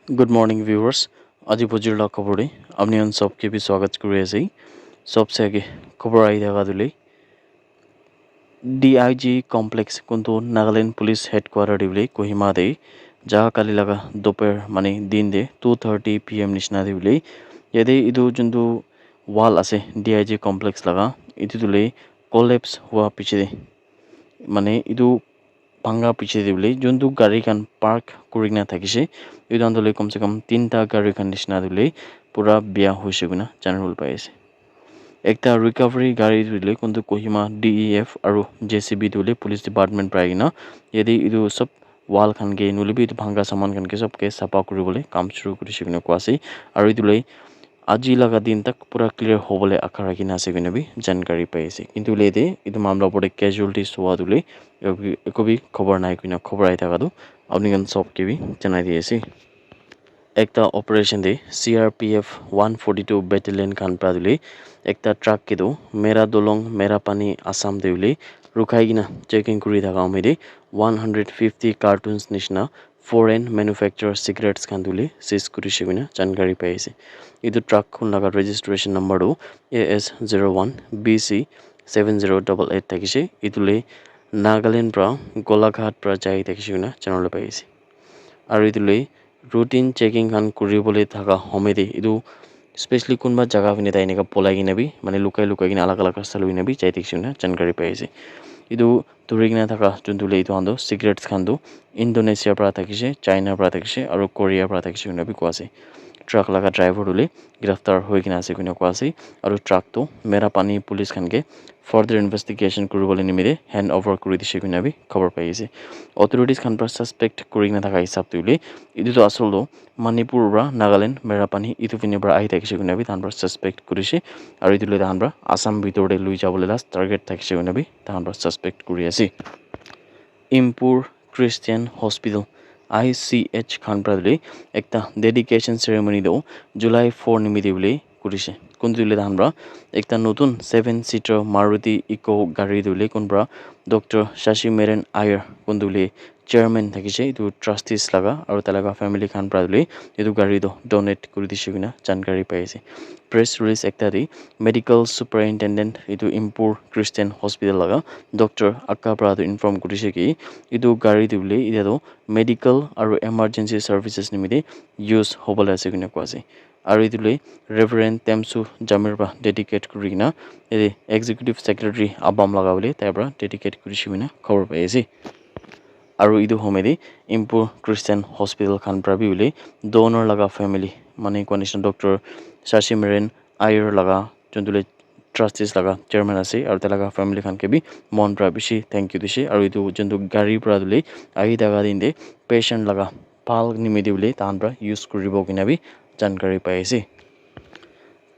Good morning viewers. আজি পজিৰলা খবৰে আপনি আন সবকে भी स्वागत কৰি আছে सबसे आगे খবৰ আই থাকা দিলে ডিআইজি কমপ্লেক্স কোনটো নাগাল্যান্ড পুলিশ হেডকোয়ার্টার দিলে কোহিমা দে যা কালি লাগা दोपहर মানে দিন দে 2:30 PM নিশনা দিলে ইয়াতে ইদু জন্তু ওয়াল আছে ডিআইজি কমপ্লেক্স লাগা ইদু দিলে কোল্যাপস হওয়া পিছে মানে ইদু ভাঙা পিছে দিলে জন্তু গাড়ী কান পার্ক কৰি না থাকিছে এই আন্দোলন কমসে কম 3টা গাড়ী কান নিশনা দিলে পুরা বিয়া হইছে গুনা জানিবল পাইছে একটা রিকভারি গাড়ী দিলে কোনটো কোহিমা ডিইএফ আৰু জেসিবি দিলে পুলিশ ডিপাৰ্টমেন্ট প্ৰায় না यदि ইদু সব ওয়াল খান গে নুলিবি ভাঙা সামান খান কে সবকে সাফা কৰিবলে কাম শুৰু কৰিছে গুনা কোৱাছে আৰু ইদুলে আজি লাগা দিন তক পুরা ক্লিয়ার হবলে আশা রাখি না আছে গুনা বি জানকারি পাইছে কিন্তু লেদে ইদু মামলা পড়ে ক্যাজুয়ালিটিস হওয়া দিলে কবি খবর নাই কিনা খবর আই থাকাতো আপনি গান সবকে भी জানাই দিয়েছি একটা অপারেশন দে সিআরপিএফ 142 ব্যাটালিয়ন খান প্রাদুলি একটা ট্রাক কে দো মেরা দলং মেরা পানি আসাম দেউলি রুখাই গিনা চেকিং করি থাকা মেরে 150 কার্টুনস নিশনা ফরেন ম্যানুফ্যাকচার সিগারেটস খান দুলি সিজ করি সেগুনা জানকারি পাইছে ইদু ট্রাক খুন লাগা রেজিস্ট্রেশন নাম্বারও AS01 BC 7088 থাকিছে ইদুলে নাগাল্যান্ড প্রা গোলাঘাট প্রা যাই থাকিছে গুনা জানলে পাইছে আৰু ইদুলে ৰুটিন চেকিং খান কৰিবলৈ থাকা সমেতে ইদু স্পেশালি কোনবা জায়গা পিনে তাই এনেকা পলাই কিনে বি মানে লুকাই কিনে আলাগ আলাগ রাস্তা লৈ কিনে বি যাই দেখিছো না জানকারি পাইছে ইদু ধৰি কিনে থাকা যোনটো লেইটো আন্দো সিগাৰেটস খান্দো ইন্দোনেছিয়াৰ পৰা থাকিছে চাইনাৰ পৰা থাকিছে আৰু কোৰিয়াৰ পৰা থাকিছে কিনে বি কোৱাছে ট্ৰাক লাগা ড্ৰাইভাৰ হলে গ্ৰেফতাৰ হয়ে কিনা আছে কিনা কোৱাছে আৰু ট্ৰাকটো মেৰা পানী পুলিশ খানকে ফাৰ্দাৰ ইনভেস্টিগেশন কৰিবলৈ নিমিৰে হ্যান্ড ওভাৰ কৰি দিছে কিনা বি খবৰ পাইছে অথৰিটিজ খান পৰা সাসপেক্ট কৰি কিনে থাকা হিচাপ তুলি ইদুতো আসলটো মণিপুৰ পৰা নাগাল্যান্ড মেৰা পানী ইটো পিনে পৰা আহি থাকিছে কিনা বি তাহান পৰা সাসপেক্ট কৰিছে আৰু ইটোলৈ তাহান পৰা আসাম ভিতৰতে লৈ যাবলৈ লাষ্ট টাৰ্গেট থাকিছে কিনা বি তাহান পৰা সাসপেক্ট কৰি আছে ইম্পুৰ ক্রিশ্চিয়ান হস্পিটাল ICH খান প্রাদুলি একটা ডেডিকেশন সেরেমনি দো জুলাই 4 নিমিতি বলে করিছে কোন দিলে আমরা একটা নতুন 7 সিটার মারুতি ইকো গাড়ি দিলে কোনবা ডক্টর শশী মেরেন আয়ার কোন দিলে চেয়ারম্যান থাকিছে ইটো ট্রাস্টিস লাগা আৰু তালাগা ফ্যামিলি খান প্ৰাদুলি ইটো গাড়ি দো ডোনেট কৰি দিছে কিনা জানকাৰি পাইছে প্ৰেস ৰিলিজ একটা দি মেডিকেল সুপাৰিনটেন্ডেন্ট ইটো ইম্পুৰ ক্ৰিশ্চিয়ান হস্পিটাল লাগা ডক্টৰ আক্কা প্ৰাদু ইনফৰ্ম কৰিছে কি ইটো গাড়ি দিলে ইটো মেডিকেল আৰু এমাৰ্জেন্সি সাৰ্ভিসেস নিমিতে ইউজ হবলৈ আছে কিনা কোৱাছে আৰু ইটোলৈ ৰেভাৰেণ্ড টেমছু জামিৰ পৰা ডেডিকেট কৰি কিনা এই এক্সিকিউটিভ সেক্ৰেটাৰী আবাম লগাবলৈ তাৰ পৰা ডেডিকেট কৰিছে কিনা খবৰ পাইছে আৰু ইটো সমেদি ইম্পুৰ ক্ৰিশ্চিয়ান হস্পিটাল খান পৰা বিউলি ডোনৰ লগা ফ্যামিলি মানে কন্ডিশন ডক্টৰ শশী মেৰেন আয়াৰ লগা যোনটোলৈ ট্ৰাস্টিস লাগা চেয়াৰম্যান আছে আৰু তালাগা ফ্যামিলি খানকে বি মন পৰা বেছি থ্যাংক ইউ দিছে আৰু ইটো যোনটো গাড়ীৰ পৰা দিলে আহি থাকা দিন দে পেশেন্ট লাগা ভাল নিমিতি বুলি তাহান পৰা ইউজ কৰিব কিনা বি জানকাৰি পাইছে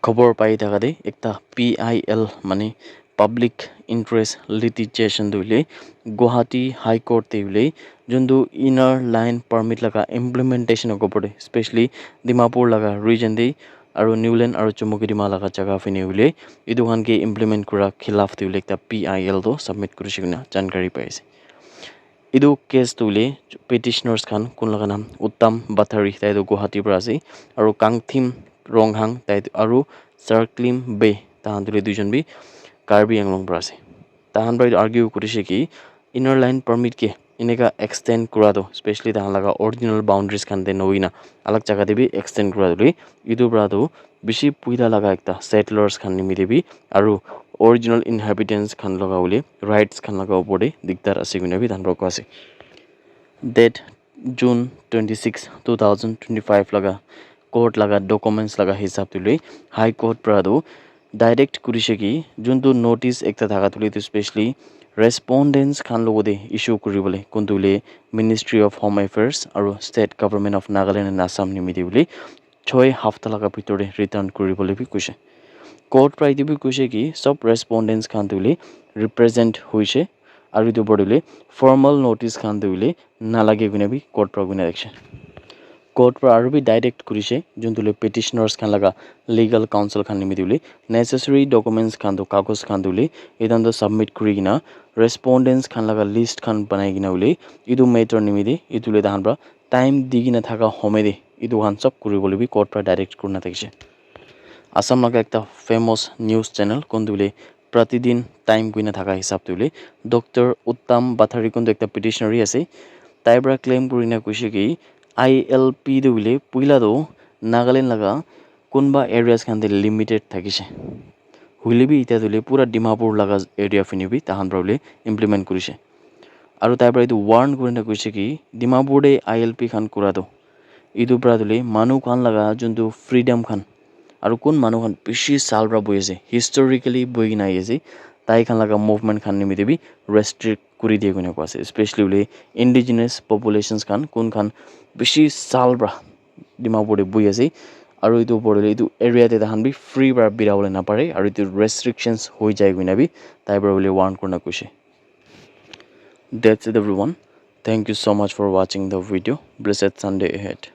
খবৰ পাই থাকা দে একটা PIL মানে পাব্লিক ইন্টাৰেস্ট লিটিগেশন দিলে গুৱাহাটী হাই কোৰ্ট দিলে যোনটো ইনাৰ লাইন পাৰমিট লাগা ইমপ্লিমেন্টেশন ওপৰতে স্পেশালি ডিমাপুৰ লাগা ৰিজন দে আৰু নিউল্যান্ড আৰু চমুকিডিমা লাগা জায়গা ফিনে উলে ইদু খানকে ইমপ্লিমেন্ট কৰা খিলাফ দিলে একটা PIL তো সাবমিট কৰিছে কিনা জানকাৰি পাইছে ইদু কেস তুলে পেটিশনাৰ্স খান কোন লগা নাম উত্তম বাথাৰী তাইতো গুৱাহাটীৰ পৰা আছে আৰু কাংথিম ৰংহাং তাই আৰু সাৰ্কলিম বে তাহান তুলে দুইজন বি কাৰ্বি আংলং পৰা আছে তাহান পৰা আৰ্গিউ কৰিছে কি ইনাৰ লাইন পাৰমিট কে এনেকা এক্সটেন্ড কৰাটো স্পেশালি তাহান লগা অৰিজিনাল বাউন্ডাৰিজ খান দে নইনা আলাগ জায়গাতে বি এক্সটেন্ড কৰা দিলে ইটো পৰাটো বেছি পুইলা লগা একটা সেটলাৰ্স খান নিমিতে বি আৰু অৰিজিনাল ইনহ্যাবিটেন্টস খান লগা বলে ৰাইটস খান লগা ওপৰে দিগদাৰ আছে কিনা বি তাহান পৰা আছে ডেট জুন 26 2025 লগা কোৰ্ট লাগা ডকুমেন্টস লাগা হিসাব তুলে হাই কোৰ্ট প্ৰাদো ডাইৰেক্ট কৰিছে কি যোনটো নোটিস একটা থাকা তুলে তো স্পেশালি ৰেসপন্ডেন্টস খান লগতে ইস্যু কৰিবলৈ কোনটোলে মিনিস্ট্ৰি অফ হোম এফেয়াৰ্স আৰু state government of Nagaland and Assam নিমিতি বুলি 6 সপ্তাহ লগা ভিতৰে ৰিটাৰ্ণ কৰিবলৈ বি কৈছে কোৰ্ট প্ৰায় দিবি কৈছে কি সব ৰেসপন্ডেন্টস খান তুলে ৰিপ্ৰেজেন্ট হৈছে আৰু ইটো বড়লে ফৰ্মাল নোটিস খান দিলে নালাগে কিনে বি কোৰ্ট পৰা গুণা দেখছে কোৰ্ট পৰা আৰু বি ডাইৰেক্ট কৰিছে যোনটোলে পেটিশনাৰ্স খান লগা লিগাল কাউন্সিল খান নিমিতি বুলি নেসেসাৰি ডকুমেন্টস খান তো কাগজ খান দিলে এদান্ত সাবমিট কৰি কিনা রেসপন্ডেন্টস খান লগা লিস্ট খান বনাই কিনা বুলি ইটো মেটার নিমিতি ইটোলে তাহান পৰা টাইম দি কিনা থাকা সমেদে idu han sab kuribole bi court pra direct kurna thakise Assam laga ekta famous news channel kondule pratidin time kuina thaka hisab tule Dr. Uttam Bathari kondu ekta petitionary ase taibra claim kurina kuise ki ILP du bile puila do Nagaland laga kunba areas khan de limited thakise huile bi ita dule pura Dimapur laga area fini bi tahan probably implement kurise aru taibra itu warn kurina kuise ki Dimapur de ILP khan kura do idu pra dule manu khan laga juntu freedom khan aru kun manu khan bishi sal pra boi ase historically boi na ase tai khan laga movement khan nimite bi restrict kuri die kone ko ase especially ule indigenous populations kun khan bishi sal pra Dimapur de boi ase aru itu borele itu area te tahan bi free pra birawole na pare aru itu restrictions hoi jai guina bi tai pra bole warn kurna kuise That's it everyone. Thank you so much for watching the video. Blessed Sunday ahead.